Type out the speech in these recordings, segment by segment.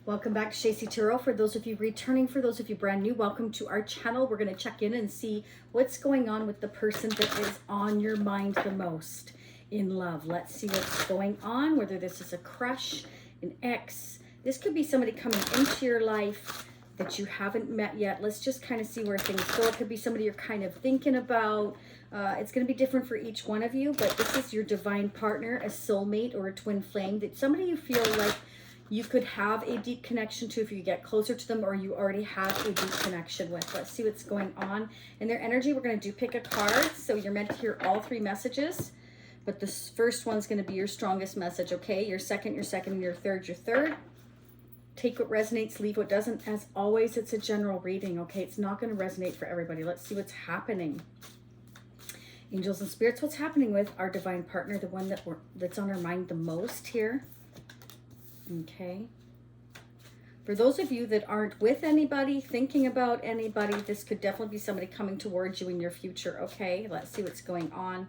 Welcome back to Shacey Tarot. For those of you returning, for those of you brand new, welcome to our channel. We're going to check in and see what's going on with the person that is on your mind the most in love. Let's see what's going on, whether this is a crush, an ex. This could be somebody coming into your life that you haven't met yet. Let's just kind of see where things go. It could be somebody you're kind of thinking about. It's going to be different for each one of you, but this is your divine partner, a soulmate or a twin flame, that somebody you feel like you could have a deep connection to if you get closer to them, or you already have a deep connection with. Let's see what's going on in their energy. We're going to pick a card. So you're meant to hear all three messages, but this first one's going to be your strongest message, okay? Your second, and your third. Take what resonates, leave what doesn't. As always, it's a general reading, okay? It's not going to resonate for everybody. Let's see what's happening. Angels and spirits, what's happening with our divine partner, the one that's on our mind the most here? Okay. For those of you that aren't with anybody, thinking about anybody, this could definitely be somebody coming towards you in your future. Okay, let's see what's going on.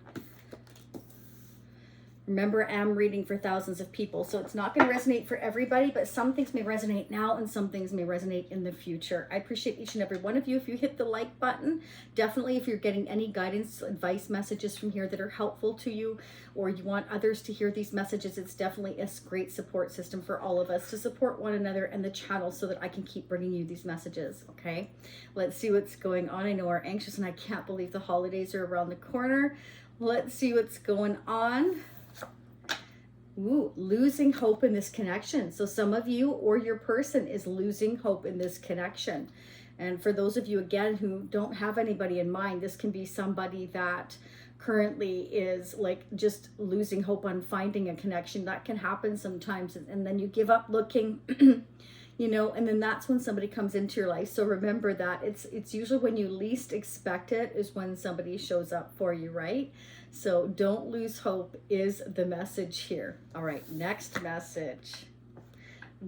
Remember, I'm reading for thousands of people, so it's not going to resonate for everybody, but some things may resonate now and some things may resonate in the future. I appreciate each and every one of you. If you hit the like button, definitely if you're getting any guidance, advice messages from here that are helpful to you, or you want others to hear these messages, it's definitely a great support system for all of us to support one another and the channel so that I can keep bringing you these messages, okay? Let's see what's going on. I know we're anxious and I can't believe the holidays are around the corner. Let's see what's going on. Ooh, losing hope in this connection. So some of you or your person is losing hope in this connection. And for those of you, again, who don't have anybody in mind, this can be somebody that currently is like just losing hope on finding a connection. That can happen sometimes. And then you give up looking, you know, and then that's when somebody comes into your life. So remember that it's usually when you least expect it is when somebody shows up for you, right? So don't lose hope is the message here. All right, next message.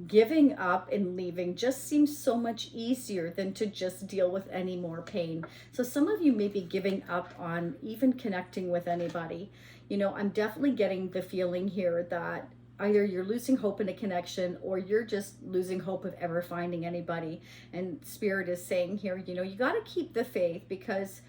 Giving up and leaving just seems so much easier than to just deal with any more pain. So some of you may be giving up on even connecting with anybody. You know, I'm definitely getting the feeling here that either you're losing hope in a connection or you're just losing hope of ever finding anybody. And Spirit is saying here, you know, you got to keep the faith, because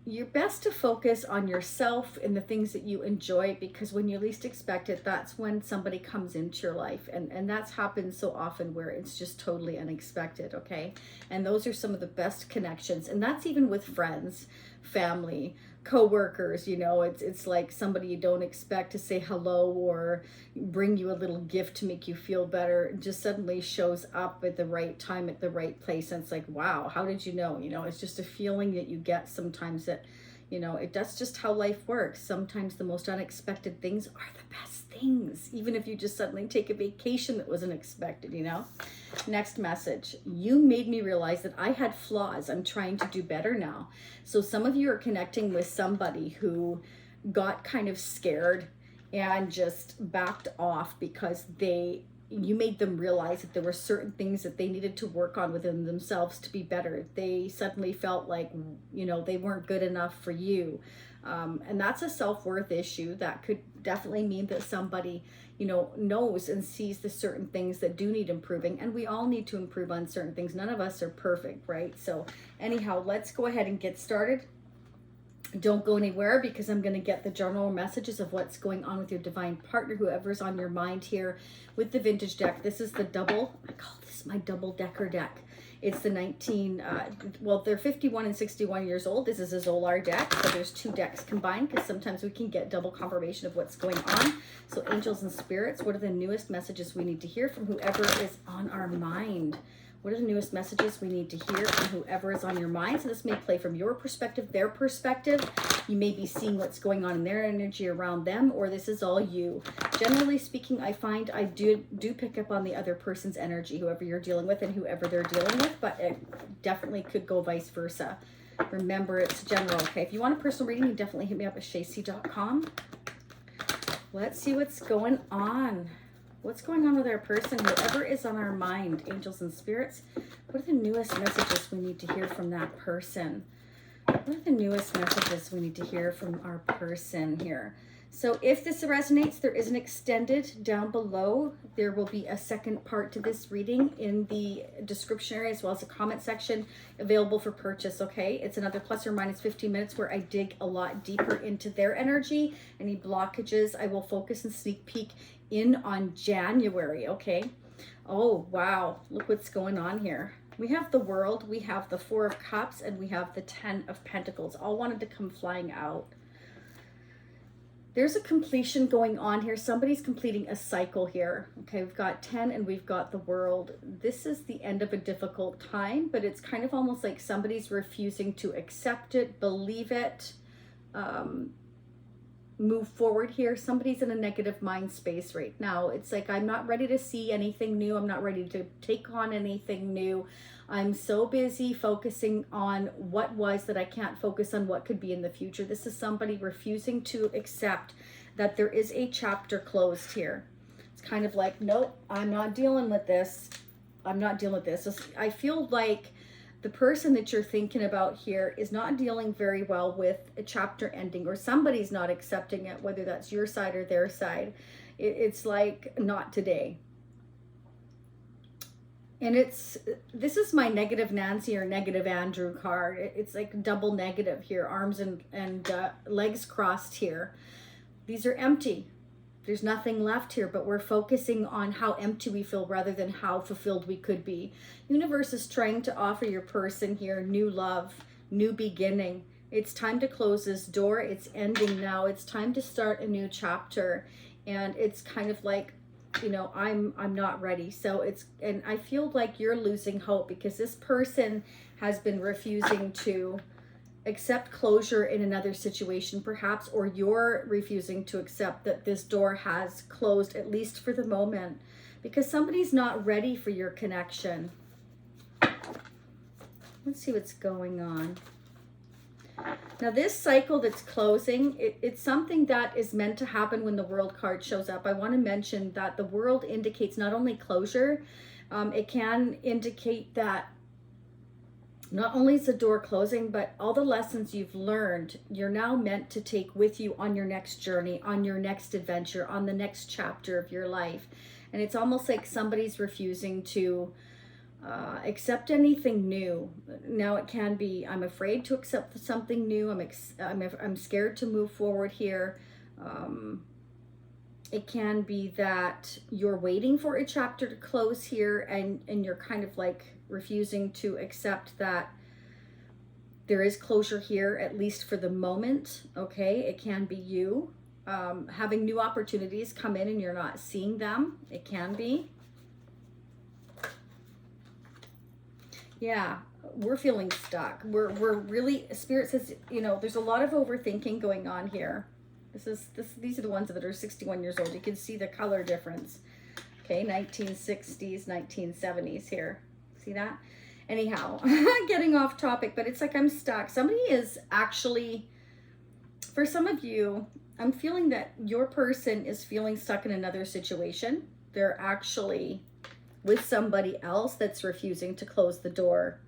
you're best to focus on yourself and the things that you enjoy, because when you least expect it, that's when somebody comes into your life. And that's happened so often where it's just totally unexpected, okay? And those are some of the best connections. And that's even with friends, family, co-workers. You know, it's like somebody you don't expect to say hello or bring you a little gift to make you feel better just suddenly shows up at the right time at the right place, and it's like, wow, how did you know? You know, it's just a feeling that you get sometimes that, you know, that's just how life works. Sometimes the most unexpected things are the best things, even if you just suddenly take a vacation that wasn't expected, you know. Next message. You made me realize that I had flaws. I'm trying to do better now. So some of you are connecting with somebody who got kind of scared and just backed off because you made them realize that there were certain things that they needed to work on within themselves to be better. They suddenly felt like, you know, they weren't good enough for you. And that's a self-worth issue. That could definitely mean that somebody, you know, knows and sees the certain things that do need improving. And we all need to improve on certain things. None of us are perfect, right? So anyhow, let's go ahead and get started. Don't go anywhere, because I'm going to get the general messages of what's going on with your divine partner, whoever's on your mind here with the vintage deck. This is the double, I call this my double decker deck. It's the well, they're 51 and 61 years old. This is a Zolar deck, so there's two decks combined, because sometimes we can get double confirmation of what's going on. So angels and spirits, what are the newest messages we need to hear from whoever is on our mind? What are the newest messages we need to hear from whoever is on your mind? So this may play from your perspective, their perspective. You may be seeing what's going on in their energy around them, or this is all you. Generally speaking, I find I do pick up on the other person's energy, whoever you're dealing with and whoever they're dealing with, but it definitely could go vice versa. Remember, it's general, okay? If you want a personal reading, you definitely hit me up at shacey.com. Let's see what's going on. What's going on with our person, whoever is on our mind, angels and spirits? What are the newest messages we need to hear from that person? What are the newest messages we need to hear from our person here? So if this resonates, there is an extended down below. There will be a second part to this reading in the description area as well as a comment section available for purchase, okay? It's another plus or minus 15 minutes where I dig a lot deeper into their energy. Any blockages, I will focus and sneak peek in on January, okay? Oh, wow. Look what's going on here. We have the World, we have the Four of Cups, and we have the Ten of Pentacles. All wanted to come flying out. There's a completion going on here. Somebody's completing a cycle here. Okay, we've got 10 and we've got the World. This is the end of a difficult time, but it's kind of almost like somebody's refusing to accept it, believe it, move forward here. Somebody's in a negative mind space right now. It's like, I'm not ready to see anything new. I'm not ready to take on anything new. I'm so busy focusing on what was that I can't focus on what could be in the future. This is somebody refusing to accept that there is a chapter closed here. It's kind of like, nope, I'm not dealing with this. I'm not dealing with this. I feel like the person that you're thinking about here is not dealing very well with a chapter ending, or somebody's not accepting it, whether that's your side or their side. It's like, not today. And this is my negative Nancy or negative Andrew card. It's like double negative here, arms and legs crossed here. These are empty. There's nothing left here, but we're focusing on how empty we feel rather than how fulfilled we could be. Universe is trying to offer your person here new love, new beginning. It's time to close this door. It's ending now. It's time to start a new chapter. And it's kind of like, you know, I'm not ready. So and I feel like you're losing hope because this person has been refusing to accept closure in another situation perhaps, or you're refusing to accept that this door has closed, at least for the moment, because somebody's not ready for your connection. Let's see what's going on. Now this cycle that's closing, it's something that is meant to happen when the World card shows up. I want to mention that the World indicates not only closure, it can indicate that not only is the door closing, but all the lessons you've learned, you're now meant to take with you on your next journey, on your next adventure, on the next chapter of your life. And it's almost like somebody's refusing to accept anything new. Now it can be, I'm afraid to accept something new. I'm scared to move forward here. It can be that you're waiting for a chapter to close here, and you're kind of like refusing to accept that there is closure here, at least for the moment. Okay, it can be you having new opportunities come in and you're not seeing them. It can be. Yeah, we're feeling stuck. We're really, Spirit says, you know, there's a lot of overthinking going on here. These are the ones that are 61 years old. You can see the color difference. Okay, 1960s, 1970s here. See that? Anyhow, getting off topic, but it's like I'm stuck. Somebody is actually, for some of you, I'm feeling that your person is feeling stuck in another situation. They're actually with somebody else that's refusing to close the door,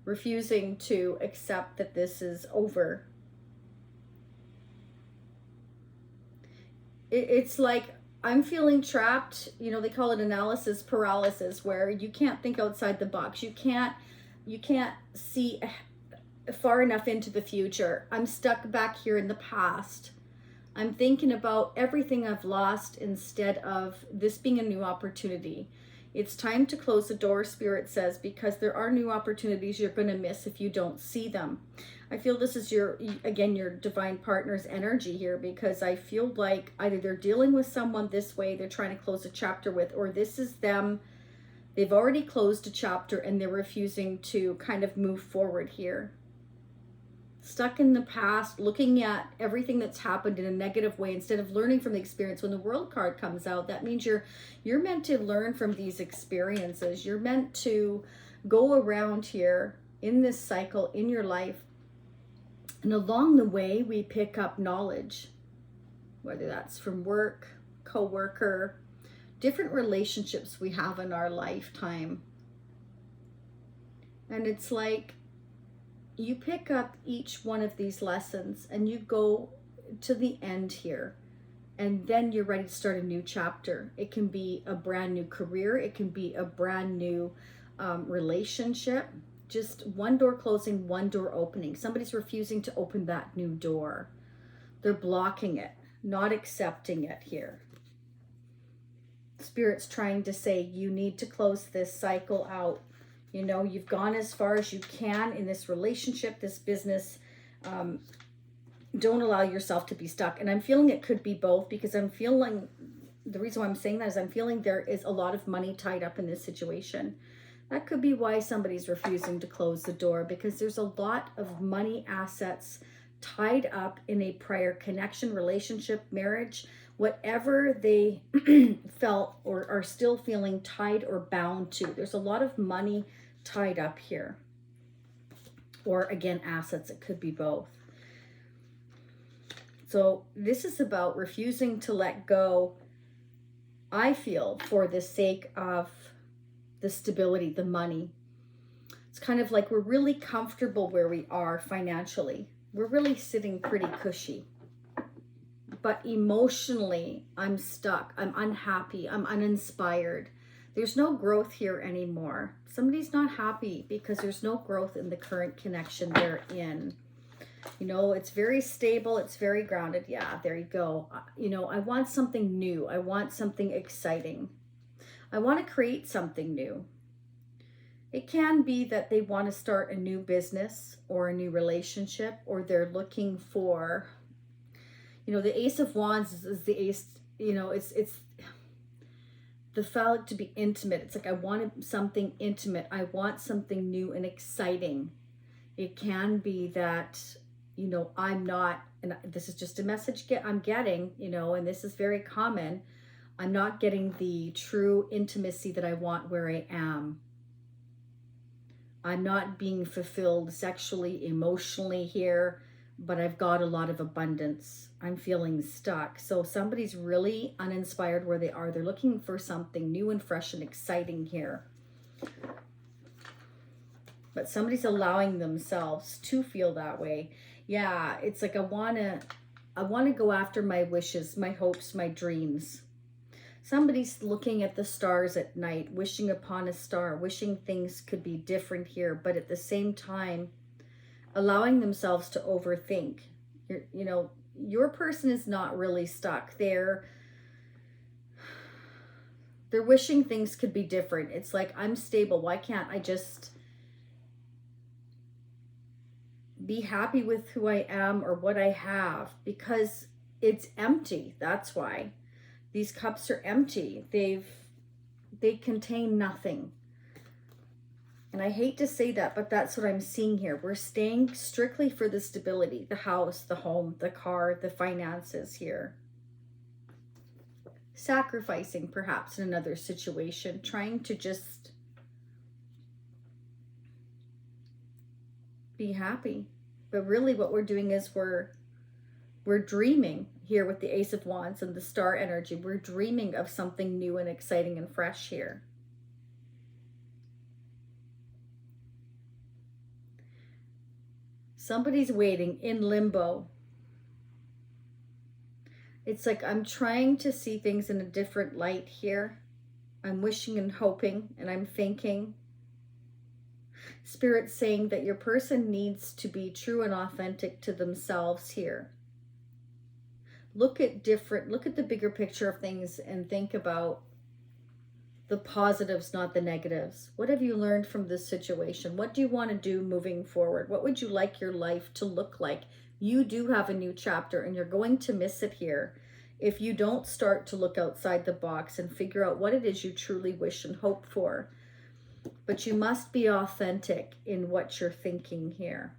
refusing to accept that this is over. It's like I'm feeling trapped. You know, they call it analysis paralysis, where you can't think outside the box. You can't see far enough into the future. I'm stuck back here in the past. I'm thinking about everything I've lost instead of this being a new opportunity. It's time to close the door, Spirit says, because there are new opportunities you're going to miss if you don't see them. I feel this is your divine partner's energy here, because I feel like either they're dealing with someone this way, they're trying to close a chapter with, or this is them. They've already closed a chapter and they're refusing to kind of move forward here. Stuck in the past, looking at everything that's happened in a negative way instead of learning from the experience. When the World card comes out, that means you're meant to learn from these experiences. You're meant to go around here in this cycle in your life, and along the way we pick up knowledge, whether that's from work, co-worker, different relationships we have in our lifetime. And it's like you pick up each one of these lessons and you go to the end here. and then you're ready to start a new chapter. It can be a brand new career. It can be a brand new relationship. Just one door closing, one door opening. Somebody's refusing to open that new door. They're blocking it, not accepting it here. Spirit's trying to say, you need to close this cycle out. You know, you've gone as far as you can in this relationship, this business. Don't allow yourself to be stuck. And I'm feeling it could be both, because I'm feeling, the reason why I'm saying that is I'm feeling there is a lot of money tied up in this situation. That could be why somebody's refusing to close the door, because there's a lot of money, assets tied up in a prior connection, relationship, marriage, whatever they felt or are still feeling tied or bound to. There's a lot of money tied up here. Or again, assets. It could be both. So this is about refusing to let go, I feel, for the sake of the stability, the money. It's kind of like we're really comfortable where we are financially. We're really sitting pretty cushy. But emotionally, I'm stuck. I'm unhappy. I'm uninspired. There's no growth here anymore. Somebody's not happy because there's no growth in the current connection they're in. You know, it's very stable. It's very grounded. Yeah, there you go. You know, I want something new. I want something exciting. I want to create something new. It can be that they want to start a new business or a new relationship, or they're looking for, you know, the Ace of Wands is the ace, you know, it's the phallic to be intimate. It's like, I wanted something intimate. I want something new and exciting. It can be that, you know, I'm not, and this is just a message I'm getting, you know, and this is very common. I'm not getting the true intimacy that I want where I am. I'm not being fulfilled sexually, emotionally here, but I've got a lot of abundance. I'm feeling stuck. So somebody's really uninspired where they are. They're looking for something new and fresh and exciting here. But somebody's allowing themselves to feel that way. Yeah, it's like I want to go after my wishes, my hopes, my dreams. Somebody's looking at the stars at night, wishing upon a star, wishing things could be different here, but at the same time, allowing themselves to overthink. You know, your person is not really stuck. They're wishing things could be different. It's like, I'm stable. Why can't I just be happy with who I am or what I have? Because it's empty. That's why. These cups are empty. They contain nothing. And I hate to say that, but that's what I'm seeing here. We're staying strictly for the stability, the house, the home, the car, the finances here. Sacrificing perhaps in another situation, trying to just be happy. But really what we're doing is we're dreaming here with the Ace of Wands and the star energy. We're dreaming of something new and exciting and fresh here. Somebody's waiting in limbo. It's like I'm trying to see things in a different light here. I'm wishing and hoping, and I'm thinking. Spirit's saying that your person needs to be true and authentic to themselves here. Look at the bigger picture of things and think about the positives, not the negatives. What have you learned from this situation? What do you want to do moving forward? What would you like your life to look like? You do have a new chapter, and you're going to miss it here if you don't start to look outside the box and figure out what it is you truly wish and hope for. But you must be authentic in what you're thinking here.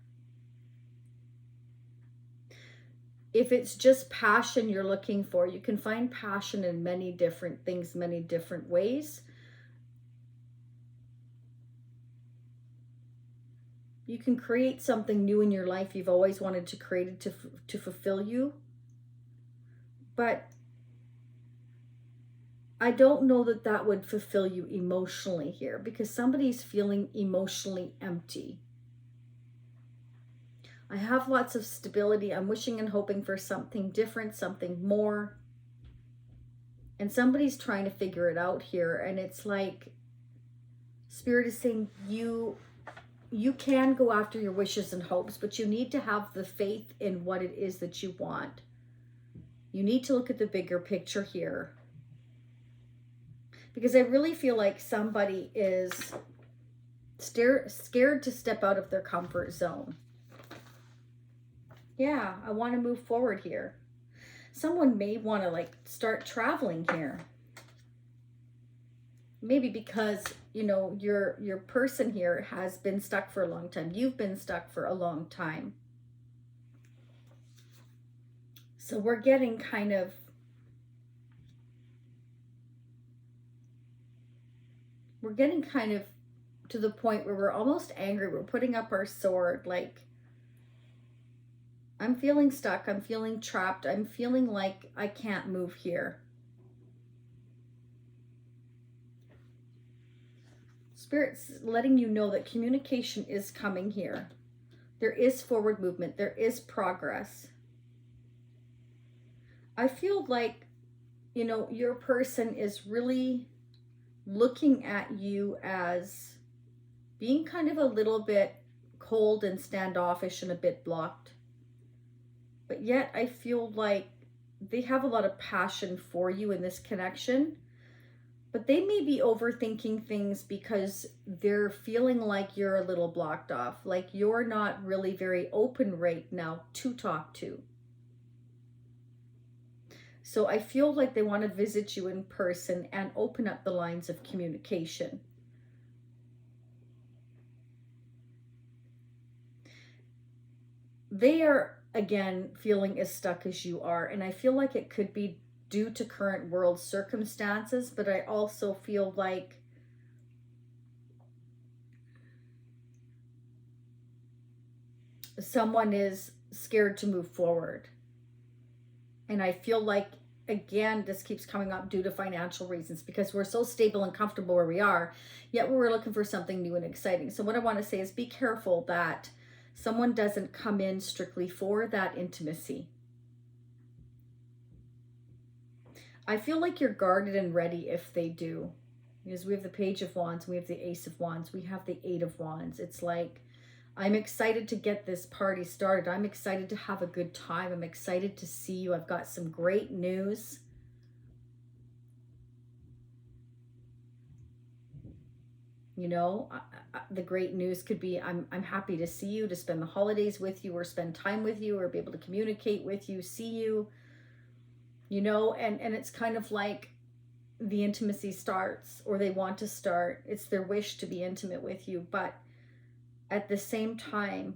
If it's just passion you're looking for, you can find passion in many different things, many different ways. You can create something new in your life you've always wanted to create it to fulfill you. But I don't know that that would fulfill you emotionally here, because somebody's feeling emotionally empty. I have lots of stability. I'm wishing and hoping for something different, something more. And somebody's trying to figure it out here. And it's like Spirit is saying you can go after your wishes and hopes, but you need to have the faith in what it is that you want. You need to look at the bigger picture here. Because I really feel like somebody is scared to step out of their comfort zone. Yeah, I want to move forward here. Someone may want to like start traveling here. Maybe because, you know, your person here has been stuck for a long time. You've been stuck for a long time. So we're getting kind of to the point where we're almost angry. We're putting up our sword, like, I'm feeling stuck. I'm feeling trapped. I'm feeling like I can't move here. Spirit's letting you know that communication is coming here. There is forward movement. There is progress. I feel like, you know, your person is really looking at you as being kind of a little bit cold and standoffish and a bit blocked. But yet I feel like they have a lot of passion for you in this connection. But they may be overthinking things because they're feeling like you're a little blocked off. Like you're not really very open right now to talk to. So I feel like they want to visit you in person and open up the lines of communication. They are, again, feeling as stuck as you are. And I feel like it could be due to current world circumstances, but I also feel like someone is scared to move forward. And I feel like, again, this keeps coming up due to financial reasons because we're so stable and comfortable where we are, yet we're looking for something new and exciting. So what I want to say is be careful that someone doesn't come in strictly for that intimacy. I feel like you're guarded and ready if they do. Because we have the Page of Wands, we have the Ace of Wands, we have the Eight of Wands. It's like, I'm excited to get this party started. I'm excited to have a good time. I'm excited to see you. I've got some great news. You know, the great news could be I'm happy to see you, to spend the holidays with you, or spend time with you, or be able to communicate with you, see you. You know, and it's kind of like the intimacy starts, or they want to start. It's their wish to be intimate with you, but at the same time,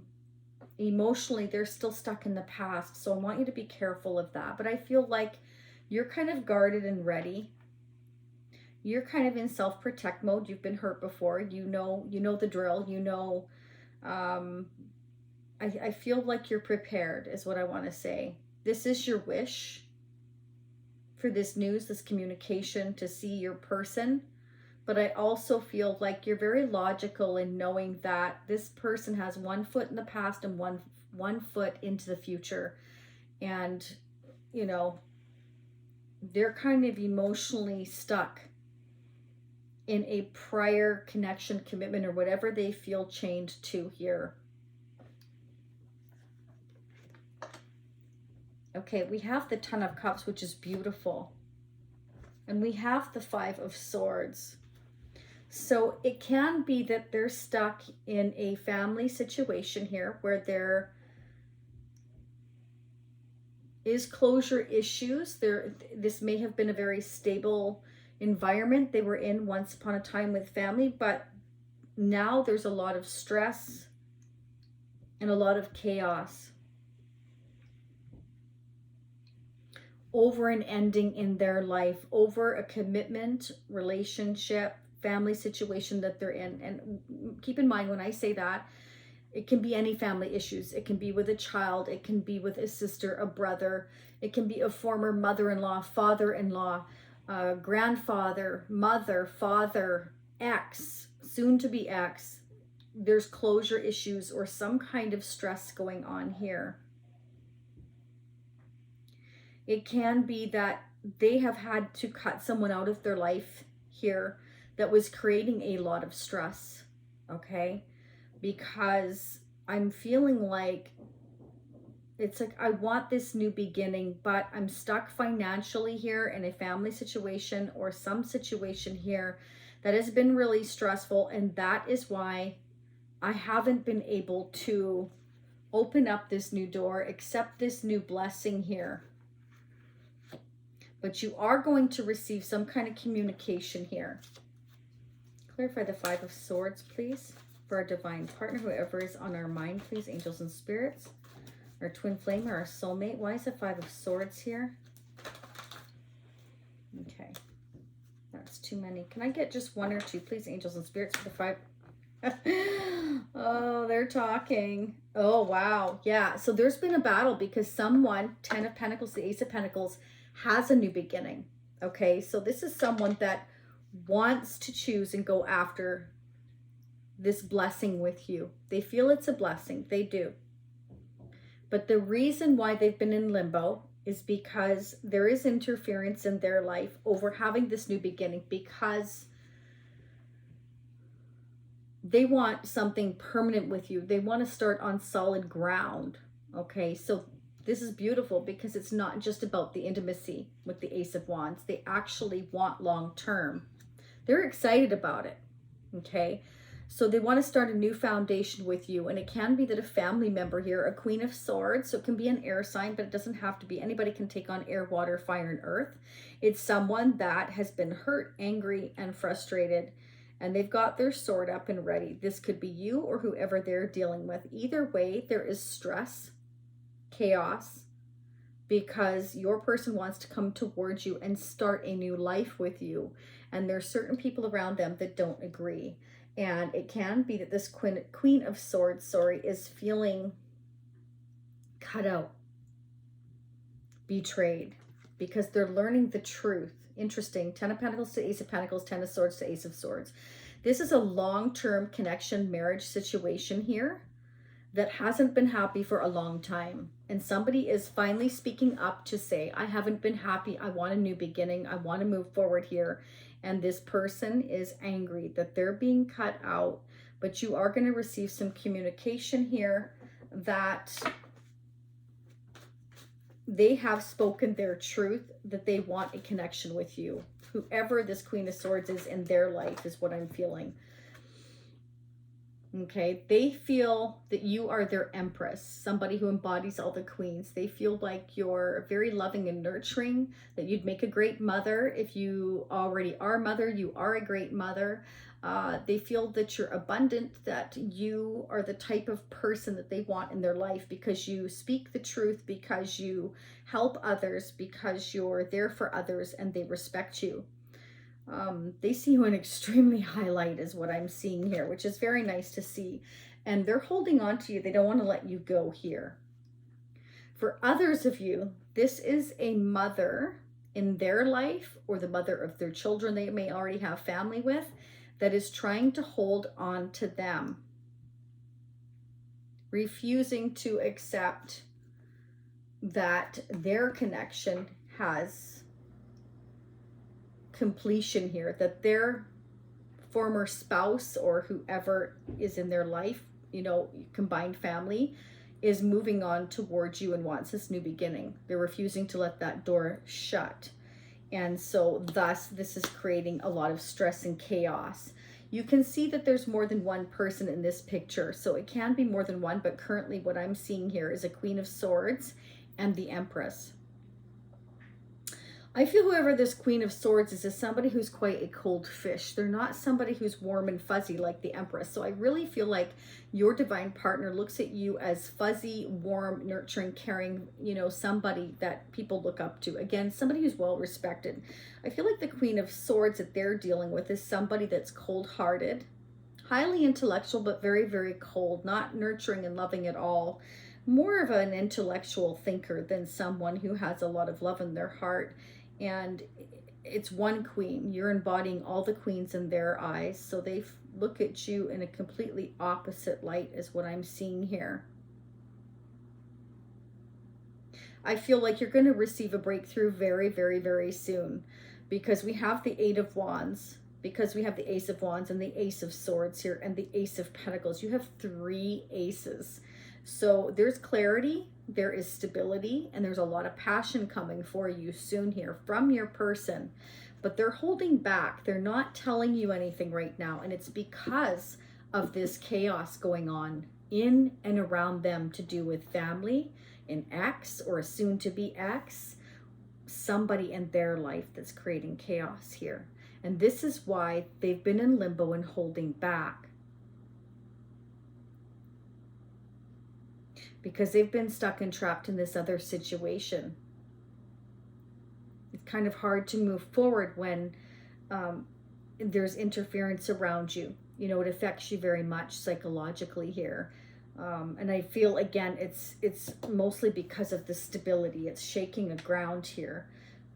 emotionally, they're still stuck in the past. So I want you to be careful of that. But I feel like you're kind of guarded and ready. You're kind of in self-protect mode. You've been hurt before. You know the drill. You know, I feel like you're prepared is what I want to say. This is your wish for this news, this communication, to see your person. But I also feel like you're very logical in knowing that this person has one foot in the past and one foot into the future. And, you know, they're kind of emotionally stuck in a prior connection, commitment, or whatever they feel chained to here. Okay, we have the Ten of Cups, which is beautiful. And we have the Five of Swords. So it can be that they're stuck in a family situation here where there is closure issues. This may have been a very stable environment they were in once upon a time with family, but now there's a lot of stress and a lot of chaos over an ending in their life, over a commitment, relationship, family situation that they're in. And keep in mind, when I say that, it can be any family issues. It can be with a child. It can be with a sister, a brother. It can be a former mother-in-law, father-in-law, grandfather, mother, father, ex, soon to be ex. There's closure issues or some kind of stress going on here. It can be that they have had to cut someone out of their life here that was creating a lot of stress, okay? Because I'm feeling like it's like I want this new beginning, but I'm stuck financially here in a family situation or some situation here that has been really stressful, and that is why I haven't been able to open up this new door, accept this new blessing here. But you are going to receive some kind of communication here. Clarify the Five of Swords, please, for our divine partner, whoever is on our mind, please, angels and spirits. Our twin flame or our soulmate. Why is the Five of Swords here? Okay. That's too many. Can I get just one or two, please, angels and spirits, for the five? Oh, they're talking. Oh, wow. Yeah. So there's been a battle because someone, 10 of Pentacles, the Ace of Pentacles, has a new beginning. Okay. So this is someone that wants to choose and go after this blessing with you. They feel it's a blessing. They do. But the reason why they've been in limbo is because there is interference in their life over having this new beginning, because they want something permanent with you. They want to start on solid ground. Okay, so this is beautiful because it's not just about the intimacy with the Ace of Wands. They actually want long term. They're excited about it. Okay, so they want to start a new foundation with you. And it can be that a family member here, a Queen of Swords, so it can be an air sign, but it doesn't have to be. Anybody can take on air, water, fire, and earth. It's someone that has been hurt, angry, and frustrated, and they've got their sword up and ready. This could be you or whoever they're dealing with. Either way, there is stress, chaos, because your person wants to come towards you and start a new life with you. And there's certain people around them that don't agree. And it can be that this Queen of Swords, is feeling cut out, betrayed, because they're learning the truth. Interesting. 10 of Pentacles to Ace of Pentacles, 10 of Swords to Ace of Swords. This is a long-term connection, marriage situation here that hasn't been happy for a long time. And somebody is finally speaking up to say, I haven't been happy. I want a new beginning. I want to move forward here. And this person is angry that they're being cut out. But you are going to receive some communication here that they have spoken their truth, that they want a connection with you. Whoever this Queen of Swords is in their life is what I'm feeling. Okay, they feel that you are their empress, somebody who embodies all the queens. They feel like you're very loving and nurturing, that you'd make a great mother. If you already are a mother, you are a great mother. They feel that you're abundant, that you are the type of person that they want in their life because you speak the truth, because you help others, because you're there for others, and they respect you. They see you in extremely high light is what I'm seeing here, which is very nice to see. And they're holding on to you. They don't want to let you go here. For others of you, this is a mother in their life, or the mother of their children they may already have family with, that is trying to hold on to them, refusing to accept that their connection has completion here, that their former spouse or whoever is in their life, you know, combined family, is moving on towards you and wants this new beginning. They're refusing to let that door shut. And so thus this is creating a lot of stress and chaos. You can see that there's more than one person in this picture. So it can be more than one, but currently what I'm seeing here is a Queen of Swords and the Empress. I feel whoever this Queen of Swords is somebody who's quite a cold fish. They're not somebody who's warm and fuzzy like the Empress. So I really feel like your divine partner looks at you as fuzzy, warm, nurturing, caring, you know, somebody that people look up to. Again, somebody who's well respected. I feel like the Queen of Swords that they're dealing with is somebody that's cold-hearted, highly intellectual, but very, very cold, not nurturing and loving at all. More of an intellectual thinker than someone who has a lot of love in their heart. And it's one queen. You're embodying all the queens in their eyes. So they look at you in a completely opposite light is what I'm seeing here. I feel like you're going to receive a breakthrough very, very, very soon, because we have the Eight of Wands, because we have the Ace of Wands and the Ace of Swords here and the Ace of Pentacles. You have 3 aces. So there's clarity, there is stability, and there's a lot of passion coming for you soon here from your person. But they're holding back. They're not telling you anything right now. And it's because of this chaos going on in and around them, to do with family, an ex or a soon-to-be ex, somebody in their life that's creating chaos here. And this is why they've been in limbo and holding back. Because they've been stuck and trapped in this other situation. It's kind of hard to move forward when there's interference around you. You know, it affects you very much psychologically here. And I feel, again, it's mostly because of the stability. It's shaking a ground here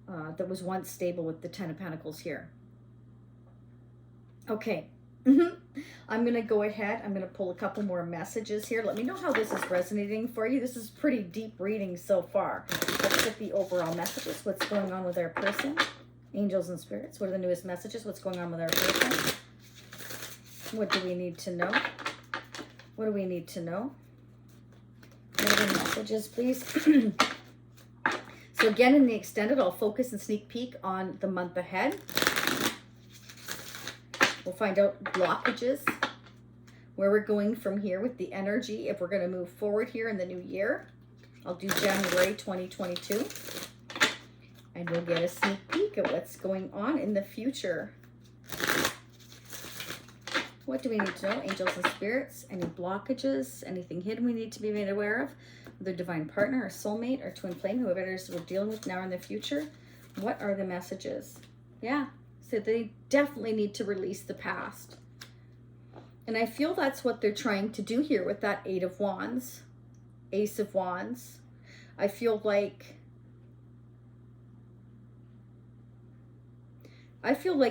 that was once stable with the Ten of Pentacles here. Okay. I'm going to go ahead. I'm going to pull a couple more messages here. Let me know how this is resonating for you. This is pretty deep reading so far. Let's get the overall messages. What's going on with our person? Angels and spirits. What are the newest messages? What's going on with our person? What do we need to know? What do we need to know? What are the messages, please? So again, in the extended, I'll focus and sneak peek on the month ahead. We'll find out blockages, where we're going from here with the energy, if we're going to move forward here in the new year. I'll do January 2022. And we'll get a sneak peek at what's going on in the future. What do we need to know? Angels and spirits. Any blockages? Anything hidden we need to be made aware of? Their divine partner or soulmate or twin flame, whoever it is we're dealing with now or in the future. What are the messages? Yeah. So they definitely need to release the past. And I feel that's what they're trying to do here with that Eight of Wands, Ace of Wands. I feel like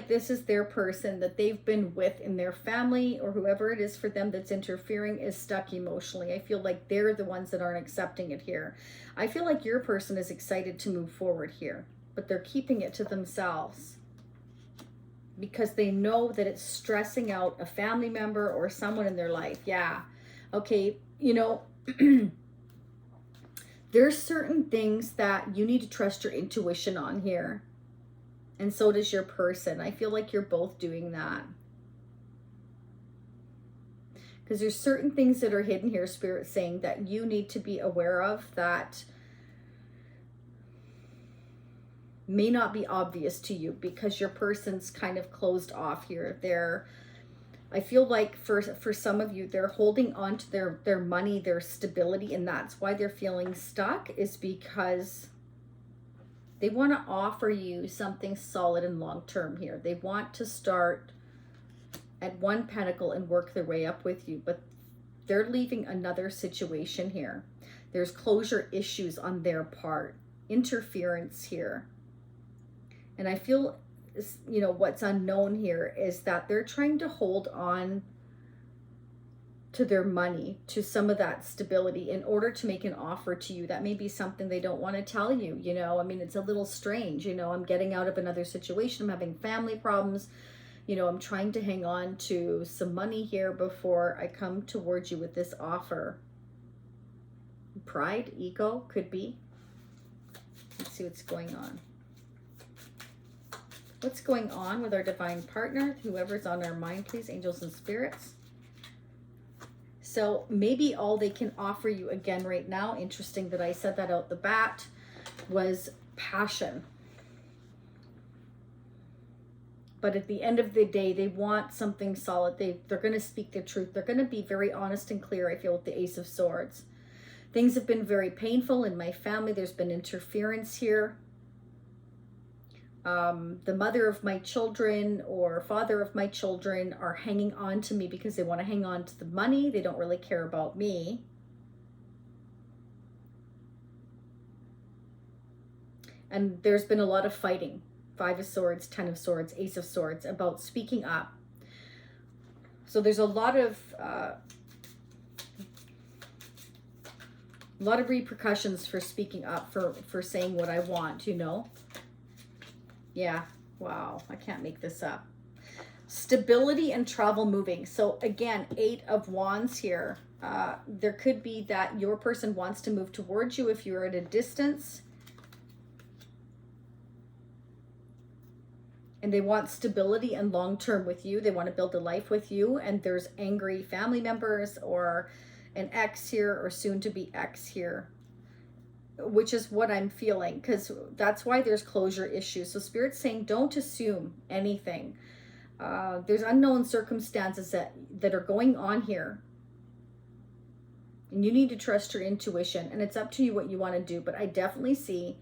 this is their person that they've been with in their family, or whoever it is for them that's interfering is stuck emotionally. I feel like they're the ones that aren't accepting it here. I feel like your person is excited to move forward here, but they're keeping it to themselves, because they know that it's stressing out a family member or someone in their life. Yeah. Okay. You know, there's certain things that you need to trust your intuition on here. And so does your person. I feel like you're both doing that. Because there's certain things that are hidden here, Spirit saying, that you need to be aware of, that may not be obvious to you because your person's kind of closed off here. I feel like for some of you, they're holding on to their money, their stability, and that's why they're feeling stuck, is because they want to offer you something solid and long-term here. They want to start at one pentacle and work their way up with you, but they're leaving another situation here. There's closure issues on their part, interference here. And I feel, you know, what's unknown here is that they're trying to hold on to their money, to some of that stability, in order to make an offer to you. That may be something they don't want to tell you, you know. I mean, it's a little strange, you know. I'm getting out of another situation. I'm having family problems. You know, I'm trying to hang on to some money here before I come towards you with this offer. Pride, ego, could be. Let's see what's going on. What's going on with our divine partner? Whoever's on our mind, please, angels and spirits. So maybe all they can offer you again right now, interesting that I said that out the bat, was passion. But at the end of the day, they want something solid. They're going to speak the truth. They're going to be very honest and clear, I feel, with the Ace of Swords. Things have been very painful in my family. There's been interference here. The mother of my children or father of my children are hanging on to me because they want to hang on to the money. They don't really care about me. And there's been a lot of fighting. 5 of Swords, 10 of Swords, Ace of Swords, about speaking up. So there's a lot of A lot of repercussions for speaking up, for saying what I want, you know? Yeah, wow, I can't make this up. Stability and travel moving. So again, 8 of Wands here. There could be that your person wants to move towards you if you're at a distance. And they want stability and long-term with you. They want to build a life with you. And there's angry family members or an ex here or soon to be ex here, which is what I'm feeling, because that's why there's closure issues. So Spirit's saying don't assume anything. There's unknown circumstances that are going on here. And you need to trust your intuition. And it's up to you what you want to do. But I definitely see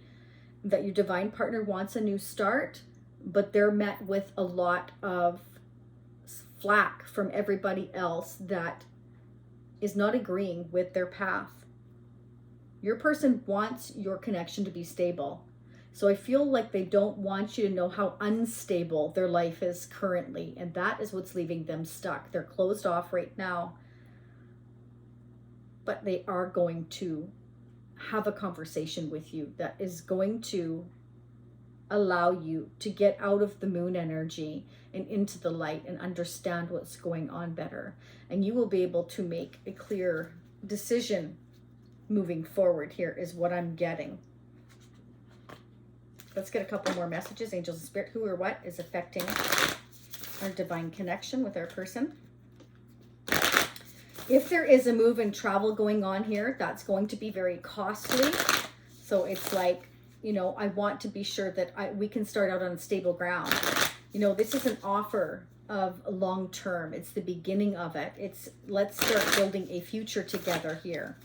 that your divine partner wants a new start, but they're met with a lot of flack from everybody else that is not agreeing with their path. Your person wants your connection to be stable. So I feel like they don't want you to know how unstable their life is currently. And that is what's leaving them stuck. They're closed off right now. But they are going to have a conversation with you that is going to allow you to get out of the moon energy and into the light and understand what's going on better. And you will be able to make a clear decision moving forward here is what I'm getting. Let's get a couple more messages. Angels and Spirit, who or what is affecting our divine connection with our person? If there is a move and travel going on here, that's going to be very costly. So it's like, you know, I want to be sure that we can start out on stable ground. You know, this is an offer of long term. It's the beginning of it. It's let's start building a future together here.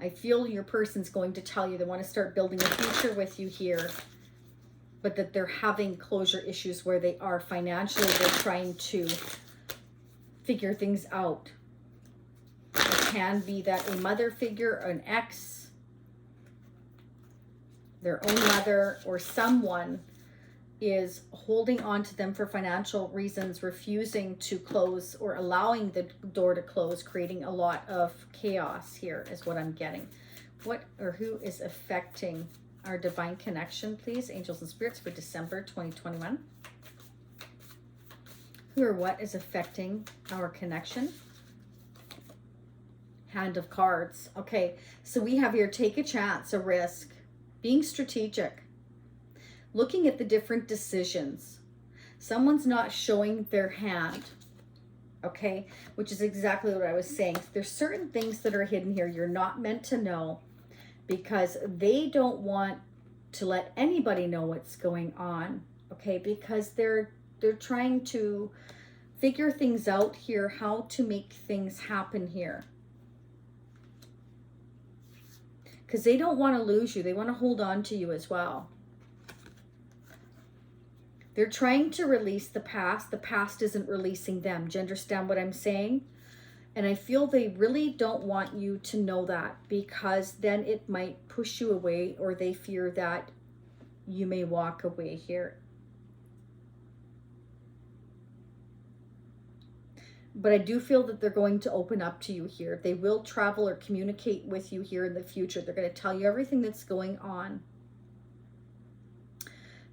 I feel your person's going to tell you they want to start building a future with you here, but that they're having closure issues where they are financially. They're trying to figure things out. It can be that a mother figure, an ex, their own mother, or someone is holding on to them for financial reasons, refusing to close or allowing the door to close, creating a lot of chaos here is what I'm getting. What or who is affecting our divine connection, please? Angels and Spirits for December 2021. Who or what is affecting our connection? Hand of Cards. Okay, so we have here, take a chance, a risk, being strategic, looking at the different decisions. Someone's not showing their hand, okay, which is exactly what I was saying. There's certain things that are hidden here you're not meant to know because they don't want to let anybody know what's going on, okay, because they're trying to figure things out here, how to make things happen here. Because they don't want to lose you. They want to hold on to you as well. They're trying to release the past. The past isn't releasing them. Do you understand what I'm saying? And I feel they really don't want you to know that, because then it might push you away, or they fear that you may walk away here. But I do feel that they're going to open up to you here. They will travel or communicate with you here in the future. They're going to tell you everything that's going on.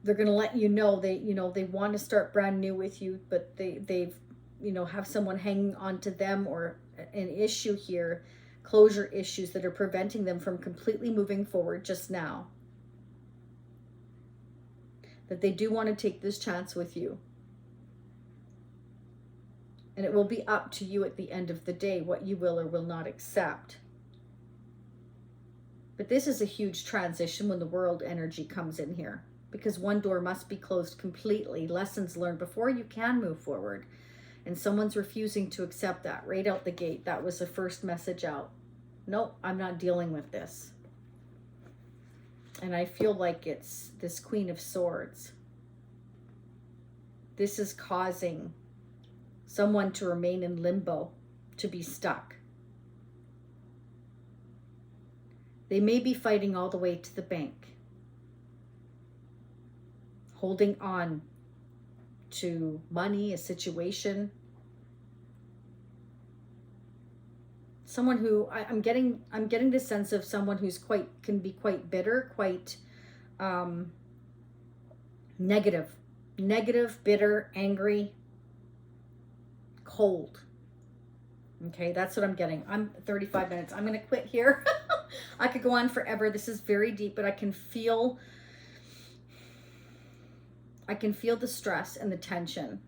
They're going to let you know they want to start brand new with you, but they've have someone hanging on to them, or an issue here, closure issues that are preventing them from completely moving forward just now. That they do want to take this chance with you. And it will be up to you at the end of the day what you will or will not accept. But this is a huge transition when the world energy comes in here, because one door must be closed completely. Lessons learned before you can move forward. And someone's refusing to accept that right out the gate. That was the first message out. Nope, I'm not dealing with this. And I feel like it's this Queen of Swords. This is causing someone to remain in limbo, to be stuck. They may be fighting all the way to the bank, holding on to money, a situation, someone who I'm getting this sense of someone who's can be quite bitter, quite negative, bitter, angry, cold. Okay, that's what I'm getting. I'm 35 minutes. I'm going to quit here. I could go on forever. This is very deep, but I can feel the stress and the tension.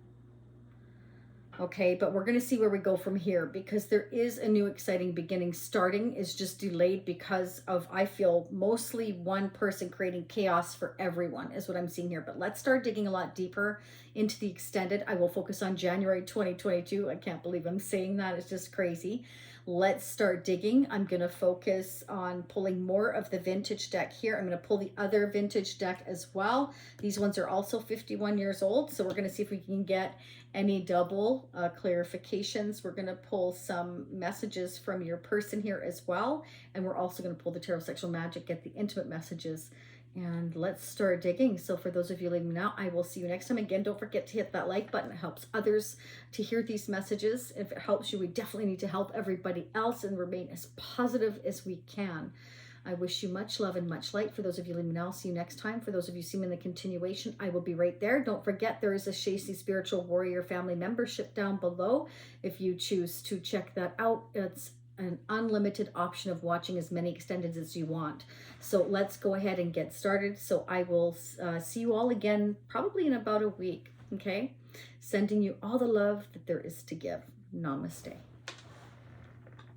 Okay, but we're going to see where we go from here, because there is a new exciting beginning. Starting is just delayed because of, I feel, mostly one person creating chaos for everyone is what I'm seeing here. But let's start digging a lot deeper into the extended. I will focus on January 2022. I can't believe I'm saying that. It's just crazy. Let's start digging. I'm going to focus on pulling more of the vintage deck here. I'm going to pull the other vintage deck as well. These ones are also 51 years old. So we're going to see if we can get any double clarifications. We're going to pull some messages from your person here as well. And we're also going to pull the Tarot Sexual Magic, get the intimate messages. And let's start digging. So for those of you leaving now, I will see you next time. Again, don't forget to hit that like button. It helps others to hear these messages. If it helps you, we definitely need to help everybody else and remain as positive as we can. I wish you much love and much light. For those of you leaving now, I'll see you next time. For those of you seeing me in the continuation, I will be right there. Don't forget, there is a Shacy Spiritual Warrior family membership down below. If you choose to check that out, it's an unlimited option of watching as many extendeds as you want. So let's go ahead and get started. So I will see you all again probably in about a week. Okay, sending you all the love that there is to give. Namaste.